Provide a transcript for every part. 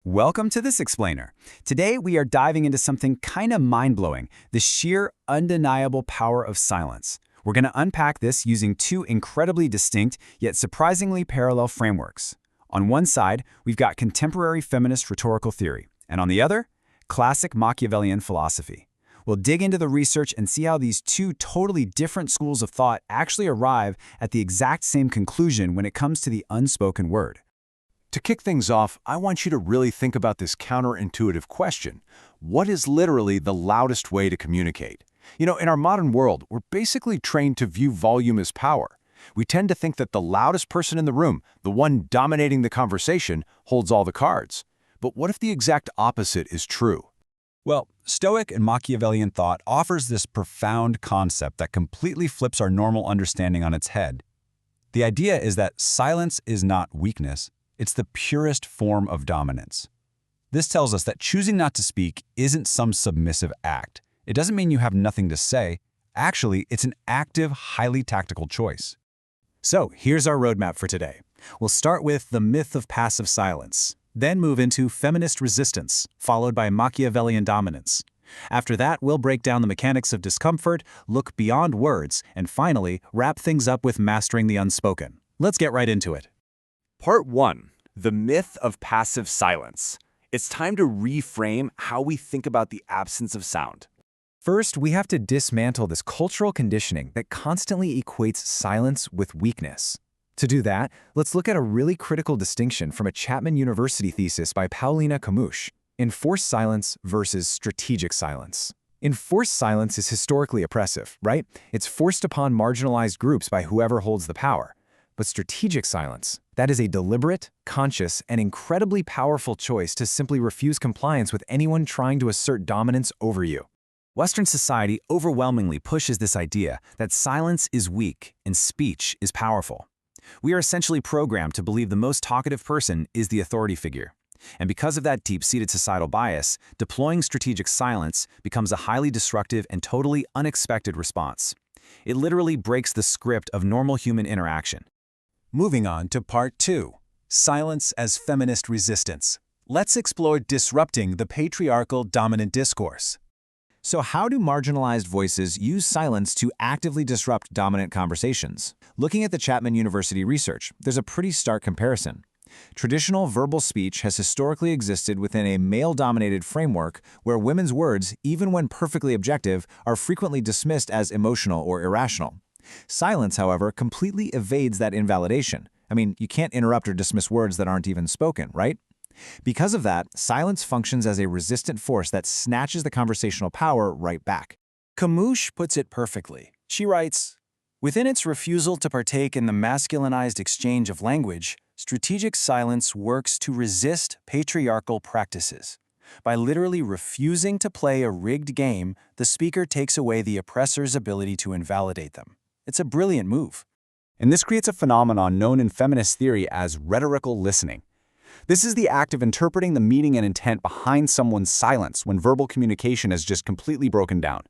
Welcome to This Explainer. Today we are diving into something kind of mind-blowing, the sheer, undeniable power of silence. We're going to unpack this using two incredibly distinct, yet surprisingly parallel frameworks. On one side, we've got contemporary feminist rhetorical theory, and on the other, classic Machiavellian philosophy. We'll dig into the research and see how these two totally different schools of thought actually arrive at the exact same conclusion when it comes to the unspoken word. To kick things off, I want you to really think about this counterintuitive question. What is literally the loudest way to communicate? In our modern world, we're basically trained to view volume as power. We tend to think that the loudest person in the room, the one dominating the conversation, holds all the cards. But what if the exact opposite is true? Well, Stoic and Machiavellian thought offers this profound concept that completely flips our normal understanding on its head. The idea is that silence is not weakness. It's the purest form of dominance. This tells us that choosing not to speak isn't some submissive act. It doesn't mean you have nothing to say. Actually, it's an active, highly tactical choice. So here's our roadmap for today. We'll start with the myth of passive silence, then move into Feminist Resistance, followed by Machiavellian Dominance. After that, we'll break down the Mechanics of Discomfort, look beyond words, and finally, wrap things up with Mastering the Unspoken. Let's get right into it. Part 1. The Myth of Passive Silence. It's time to reframe how we think about the absence of sound. First, we have to dismantle this cultural conditioning that constantly equates silence with weakness. To do that, let's look at a really critical distinction from a Chapman University thesis by Paulina Camus: enforced silence versus strategic silence. Enforced silence is historically oppressive, right? It's forced upon marginalized groups by whoever holds the power. But strategic silence, that is a deliberate, conscious, and incredibly powerful choice to simply refuse compliance with anyone trying to assert dominance over you. Western society overwhelmingly pushes this idea that silence is weak and speech is powerful. We are essentially programmed to believe the most talkative person is the authority figure. And because of that deep-seated societal bias, deploying strategic silence becomes a highly disruptive and totally unexpected response. It literally breaks the script of normal human interaction. Moving on to Part 2, Silence as Feminist Resistance. Let's explore disrupting the patriarchal dominant discourse. So how do marginalized voices use silence to actively disrupt dominant conversations? Looking at the Chapman University research, there's a pretty stark comparison. Traditional verbal speech has historically existed within a male-dominated framework where women's words, even when perfectly objective, are frequently dismissed as emotional or irrational. Silence, however, completely evades that invalidation. You can't interrupt or dismiss words that aren't even spoken, right? Because of that, silence functions as a resistant force that snatches the conversational power right back. Camus puts it perfectly. She writes, "Within its refusal to partake in the masculinized exchange of language, strategic silence works to resist patriarchal practices. By literally refusing to play a rigged game, the speaker takes away the oppressor's ability to invalidate them. It's a brilliant move." And this creates a phenomenon known in feminist theory as rhetorical listening. This is the act of interpreting the meaning and intent behind someone's silence when verbal communication has just completely broken down.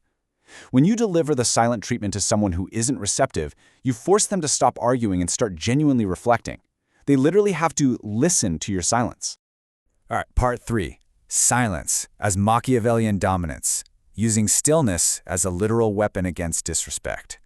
When you deliver the silent treatment to someone who isn't receptive, you force them to stop arguing and start genuinely reflecting. They literally have to listen to your silence. All right, Part 3. Silence as Machiavellian Dominance, using stillness as a literal weapon against disrespect.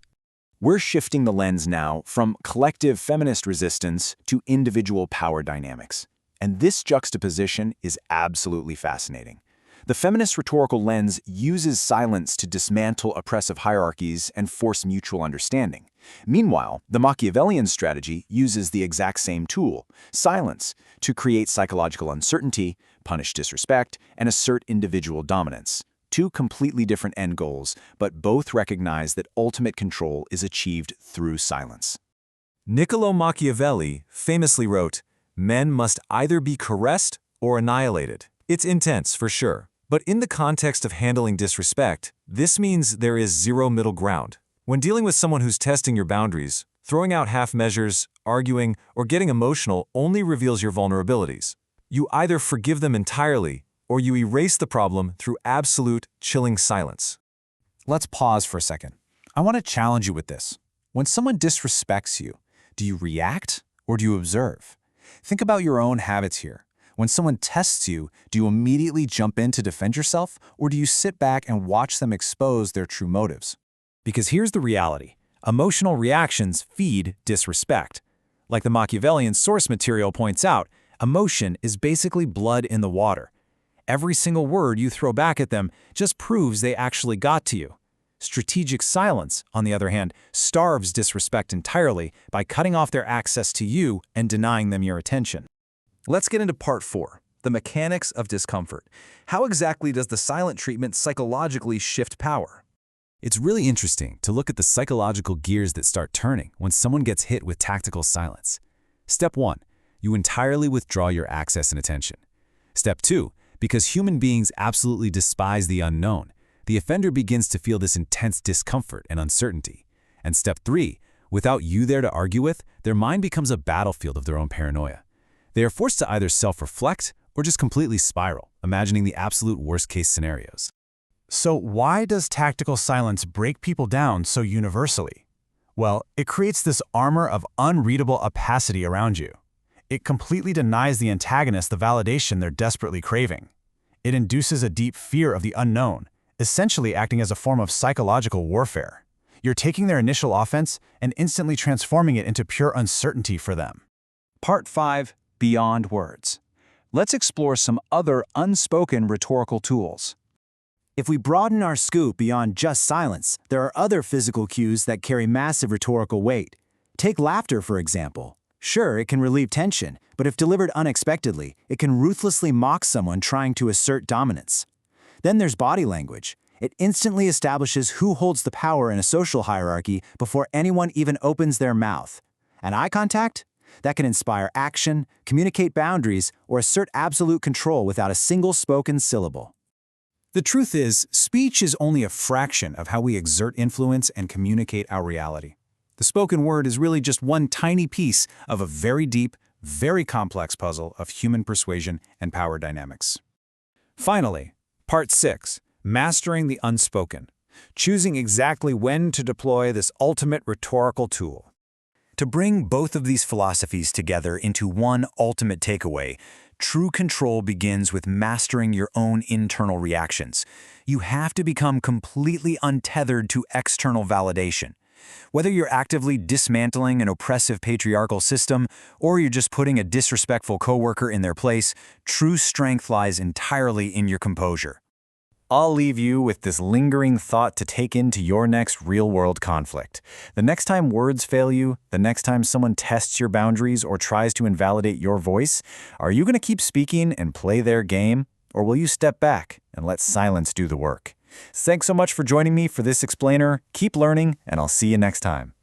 We're shifting the lens now from collective feminist resistance to individual power dynamics. And this juxtaposition is absolutely fascinating. The feminist rhetorical lens uses silence to dismantle oppressive hierarchies and force mutual understanding. Meanwhile, the Machiavellian strategy uses the exact same tool, silence, to create psychological uncertainty, punish disrespect, and assert individual dominance. Two completely different end goals, but both recognize that ultimate control is achieved through silence. Niccolo Machiavelli famously wrote, "Men must either be caressed or annihilated." It's intense, for sure. But in the context of handling disrespect, this means there is zero middle ground. When dealing with someone who's testing your boundaries, throwing out half measures, arguing, or getting emotional only reveals your vulnerabilities. You either forgive them entirely, or you erase the problem through absolute, chilling silence. Let's pause for a second. I want to challenge you with this. When someone disrespects you, do you react or do you observe? Think about your own habits here. When someone tests you, do you immediately jump in to defend yourself, or do you sit back and watch them expose their true motives? Because here's the reality. Emotional reactions feed disrespect. Like the Machiavellian source material points out, emotion is basically blood in the water. Every single word you throw back at them just proves they actually got to you. Strategic silence, on the other hand, starves disrespect entirely by cutting off their access to you and denying them your attention. Let's get into part 4, the mechanics of discomfort. How exactly does the silent treatment psychologically shift power? It's really interesting to look at the psychological gears that start turning when someone gets hit with tactical silence. Step 1, you entirely withdraw your access and attention. Step 2, because human beings absolutely despise the unknown, the offender begins to feel this intense discomfort and uncertainty. And step 3, without you there to argue with, their mind becomes a battlefield of their own paranoia. They are forced to either self-reflect or just completely spiral, imagining the absolute worst-case scenarios. So why does tactical silence break people down so universally? Well, it creates this armor of unreadable opacity around you. It completely denies the antagonist the validation they're desperately craving. It induces a deep fear of the unknown, essentially acting as a form of psychological warfare. You're taking their initial offense and instantly transforming it into pure uncertainty for them. Part 5, Beyond Words. Let's explore some other unspoken rhetorical tools. If we broaden our scope beyond just silence, there are other physical cues that carry massive rhetorical weight. Take laughter, for example. Sure, it can relieve tension, but if delivered unexpectedly, it can ruthlessly mock someone trying to assert dominance. Then there's body language. It instantly establishes who holds the power in a social hierarchy before anyone even opens their mouth. And eye contact? That can inspire action, communicate boundaries, or assert absolute control without a single spoken syllable. The truth is, speech is only a fraction of how we exert influence and communicate our reality. The spoken word is really just one tiny piece of a very deep, very complex puzzle of human persuasion and power dynamics. Finally, Part 6, Mastering the Unspoken. Choosing exactly when to deploy this ultimate rhetorical tool. To bring both of these philosophies together into one ultimate takeaway, true control begins with mastering your own internal reactions. You have to become completely untethered to external validation. Whether you're actively dismantling an oppressive patriarchal system or you're just putting a disrespectful coworker in their place, true strength lies entirely in your composure. I'll leave you with this lingering thought to take into your next real-world conflict. The next time words fail you, the next time someone tests your boundaries or tries to invalidate your voice, are you going to keep speaking and play their game, or will you step back and let silence do the work? Thanks so much for joining me for this explainer. Keep learning, and I'll see you next time.